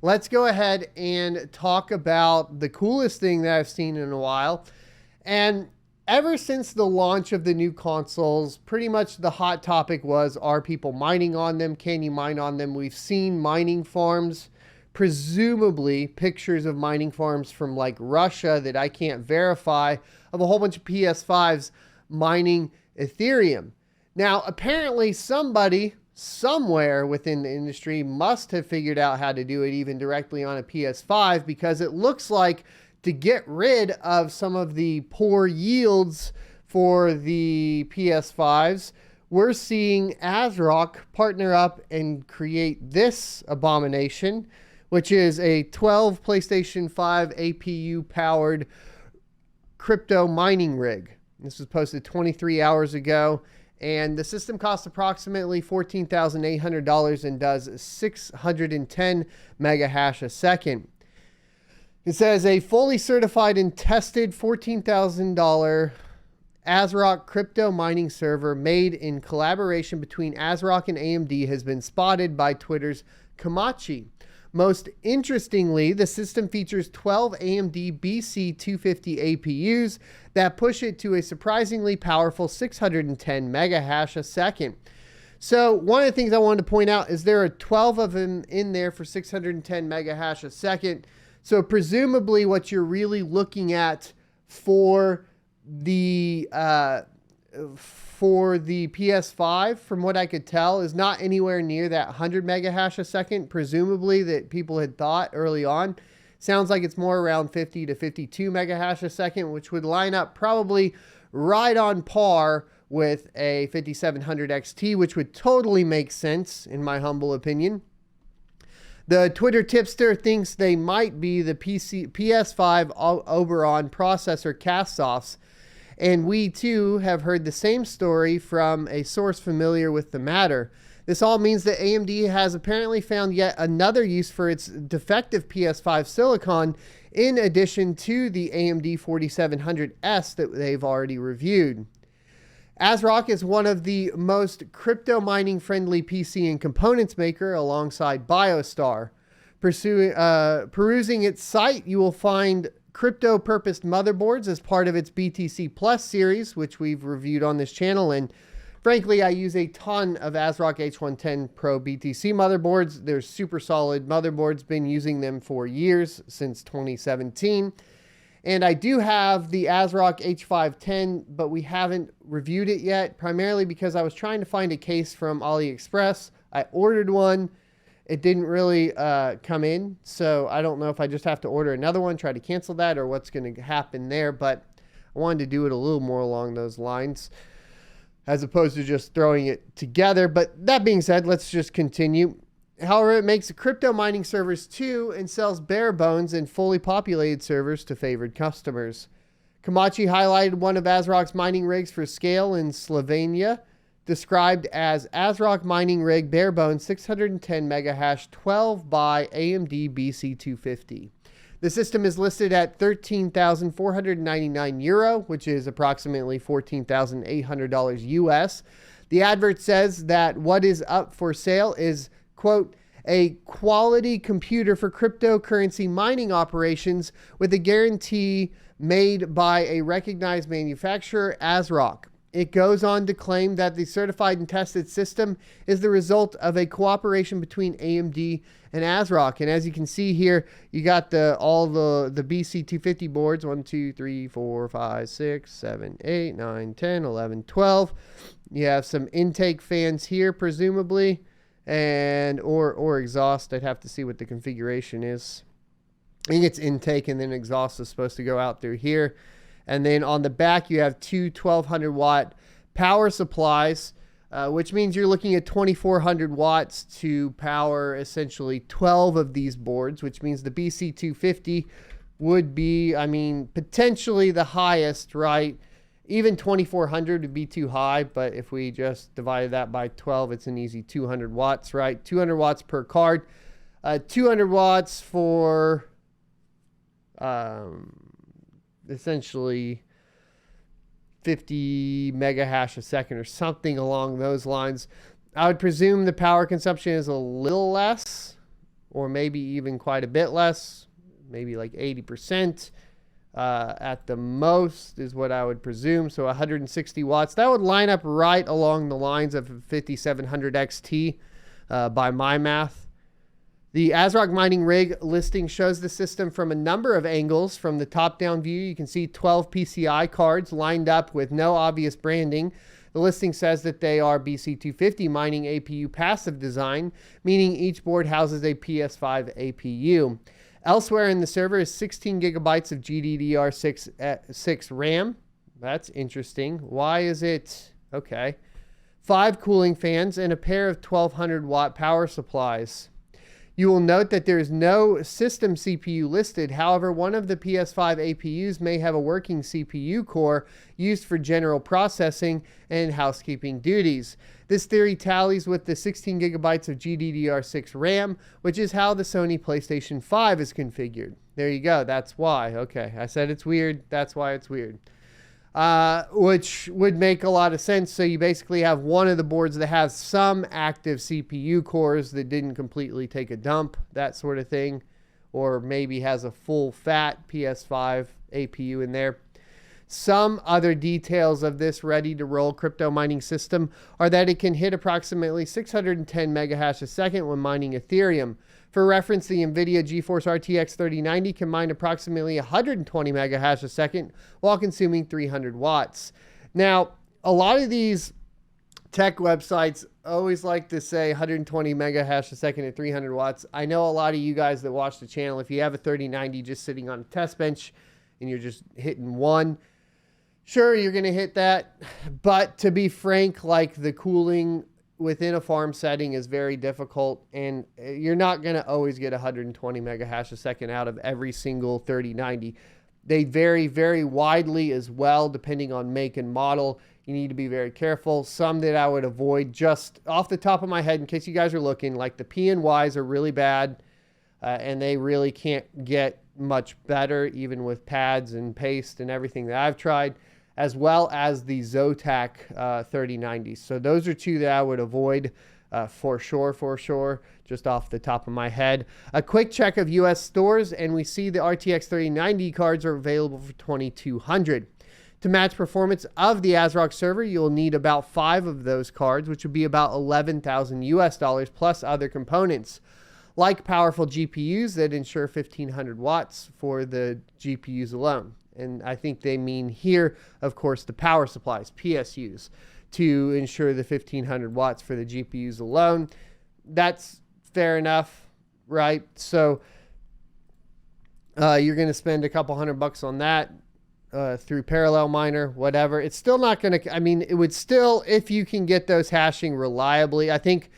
let's go ahead and talk about the coolest thing that I've seen in a while. And ever since the launch of the new consoles, pretty much the hot topic was, are people mining on them? Can you mine on them? We've seen mining farms, presumably pictures of mining farms from like Russia that I can't verify, of a whole bunch of PS5s mining Ethereum. Now, apparently somebody somewhere within the industry must have figured out how to do it even directly on a PS5, because it looks like, to get rid of some of the poor yields for the PS5s, we're seeing ASRock partner up and create this abomination, which is a 12 PlayStation 5 APU powered crypto mining rig. This was posted 23 hours ago, and the system costs approximately $14,800 and does 610 mega hash a second. It says a fully certified and tested $14,000 ASRock crypto mining server made in collaboration between ASRock and AMD has been spotted by Twitter's Komachi. Most interestingly, the system features 12 AMD BC250 APUs that push it to a surprisingly powerful 610 mega hash a second. So one of the things I wanted to point out is there are 12 of them in there for 610 mega hash a second. So presumably what you're really looking at for the PS5, from what I could tell, is not anywhere near that 100 mega hash a second, presumably, that people had thought early on. Sounds like it's more around 50 to 52 mega hash a second, which would line up probably right on par with a 5700 XT, which would totally make sense in my humble opinion. The Twitter tipster thinks they might be the PS5 Oberon processor castoffs, and we too have heard the same story from a source familiar with the matter. This all means that AMD has apparently found yet another use for its defective PS5 silicon, in addition to the AMD 4700S that they've already reviewed. ASRock is one of the most crypto mining friendly PC and components maker alongside BioStar. Perusing its site, you will find crypto purposed motherboards as part of its BTC Plus series, which we've reviewed on this channel. And frankly, I use a ton of ASRock H110 Pro BTC motherboards. They're super solid motherboards, been using them for years, since 2017. And I do have the ASRock H510, but we haven't reviewed it yet, primarily because I was trying to find a case from AliExpress. I ordered one. It didn't really come in, so I don't know if I just have to order another one, try to cancel that, or what's going to happen there. But I wanted to do it a little more along those lines, as opposed to just throwing it together. But that being said, let's just continue. However, it makes crypto mining servers too, and sells bare bones and fully populated servers to favored customers. Komachi highlighted one of ASRock's mining rigs for scale in Slovenia, described as ASRock mining rig bare bones 610 mega hash 12 by AMD BC250. The system is listed at €13,499, which is approximately $14,800 US. The advert says that what is up for sale is, quote, a quality computer for cryptocurrency mining operations with a guarantee made by a recognized manufacturer, ASRock. It goes on to claim that the certified and tested system is the result of a cooperation between AMD and ASRock. And as you can see here, you got all the BC250 boards, 1, 2, 3, 4, 5, 6, 7, 8, 9, 10, 11, 12. You have some intake fans here, presumably, and or exhaust. I'd have to see what the configuration is. I think it's intake, and then exhaust is supposed to go out through here. And then on the back, you have two 1200 watt power supplies, which means you're looking at 2400 watts to power essentially 12 of these boards, which means the BC250 would be, I mean, potentially the highest, right? Even 2400 would be too high, but if we just divided that by 12, it's an easy 200 watts, right? 200 watts per card. 200 watts for essentially 50 mega hash a second or something along those lines. I would presume the power consumption is a little less or maybe even quite a bit less, maybe like 80%. At the most is what I would presume. So 160 watts. That would line up right along the lines of 5700 XT by my math. The ASRock mining rig listing shows the system from a number of angles. From the top-down view, you can see 12 PCI cards lined up with no obvious branding. The listing says that they are BC250 mining APU passive design, meaning each board houses a PS5 APU. Elsewhere in the server is 16 gigabytes of GDDR6 RAM. That's interesting. Why is it? Okay. 5 cooling fans and a pair of 1200 watt power supplies. You will note that there is no system CPU listed. However, one of the PS5 APUs may have a working CPU core used for general processing and housekeeping duties. This theory tallies with the 16 gigabytes of GDDR6 RAM, which is how the Sony PlayStation 5 is configured. There you go. That's why. Okay, I said it's weird. That's why it's weird. Which would make a lot of sense. So you basically have one of the boards that has some active CPU cores that didn't completely take a dump, that sort of thing, or maybe has a full fat PS5 APU in there. Some other details of this ready-to-roll crypto mining system are that it can hit approximately 610 megahash a second when mining Ethereum. For reference, the NVIDIA GeForce RTX 3090 can mine approximately 120 megahash a second while consuming 300 watts. Now, a lot of these tech websites always like to say 120 megahash a second at 300 watts. I know a lot of you guys that watch the channel, if you have a 3090 just sitting on a test bench and you're just hitting one, sure, you're going to hit that. But to be frank, like, the cooling within a farm setting is very difficult, and you're not going to always get 120 megahash a second out of every single 3090. They vary very widely as well, depending on make and model. You need to be very careful. Some that I would avoid just off the top of my head, in case you guys are looking, like the PNYs are really bad, and they really can't get much better, even with pads and paste and everything that I've tried, as well as the Zotac 3090s. So those are two that I would avoid for sure, just off the top of my head. A quick check of US stores, and we see the RTX 3090 cards are available for $2,200. To match performance of the ASRock server, you'll need about 5 of those cards, which would be about $11,000 US dollars plus other components, like powerful GPUs that ensure 1500 watts for the GPUs alone. And I think they mean here, of course, the power supplies, PSUs, to ensure the 1500 watts for the GPUs alone. That's fair enough, right? So you're going to spend a couple $100 on that through Parallel Miner, whatever. It's still not going to, I mean, it would still, if you can get those hashing reliably, I think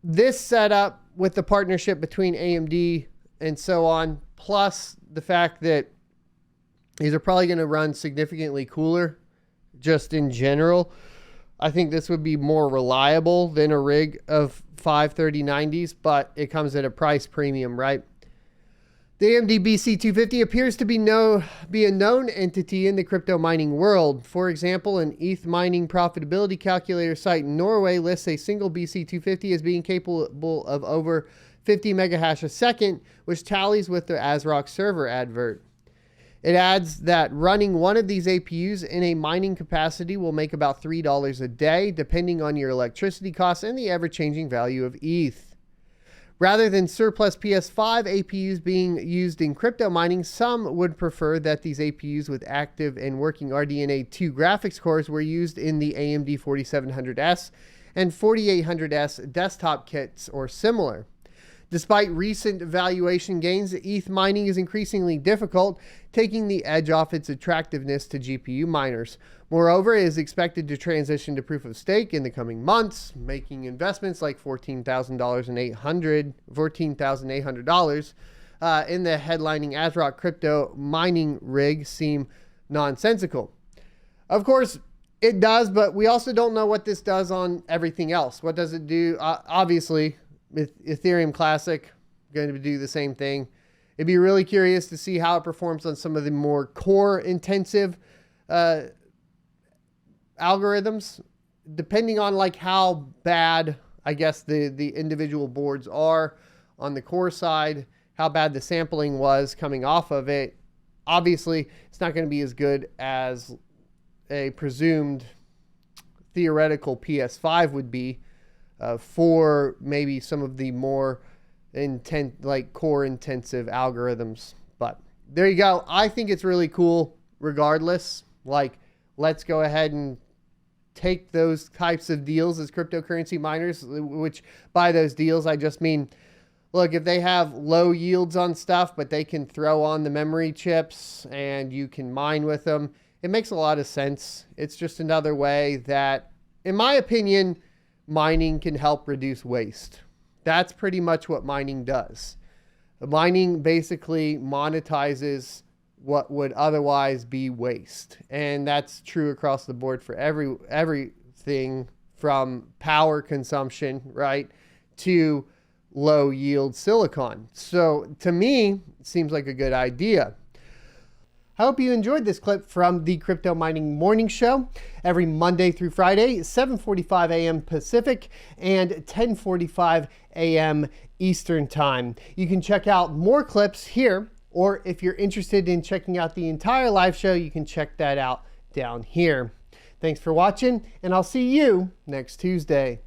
this setup with the partnership between AMD and so on, plus the fact that these are probably going to run significantly cooler just in general, I think this would be more reliable than a rig of 5 3090s, but it comes at a price premium, right? The AMD BC250 appears to be a known entity in the crypto mining world. For example, an ETH mining profitability calculator site in Norway lists a single BC250 as being capable of over 50 megahash a second, which tallies with the ASRock server advert. It adds that running one of these APUs in a mining capacity will make about $3 a day, depending on your electricity costs and the ever-changing value of ETH. Rather than surplus PS5 APUs being used in crypto mining, some would prefer that these APUs with active and working RDNA 2 graphics cores were used in the AMD 4700S and 4800S desktop kits or similar. Despite recent valuation gains, ETH mining is increasingly difficult, taking the edge off its attractiveness to GPU miners. Moreover, it is expected to transition to proof of stake in the coming months, making investments like $14,800 in the headlining ASRock crypto mining rig seem nonsensical. Of course, it does, but we also don't know what this does on everything else. What does it do? Obviously, Ethereum Classic going to do the same thing. It'd be really curious to see how it performs on some of the more core intensive algorithms, depending on like how bad, I guess, the individual boards are. on the core side, how bad the sampling was coming off of it. Obviously, it's not going to be as good as a presumed theoretical PS5 would be for maybe some of the more core intensive algorithms. But there you go. I think it's really cool regardless. Like, let's go ahead and take those types of deals as cryptocurrency miners, which by those deals, I just mean, look, if they have low yields on stuff, but they can throw on the memory chips and you can mine with them, it makes a lot of sense. It's just another way that, in my opinion, mining can help reduce waste. That's pretty much what mining does. Mining basically monetizes what would otherwise be waste. And that's true across the board for everything from power consumption, right, to low yield silicon. So to me, it seems like a good idea. I hope you enjoyed this clip from the Crypto Mining Morning Show every Monday through Friday, 7:45 a.m. Pacific and 10:45 a.m. Eastern Time. You can check out more clips here, or if you're interested in checking out the entire live show, you can check that out down here. Thanks for watching, and I'll see you next Tuesday.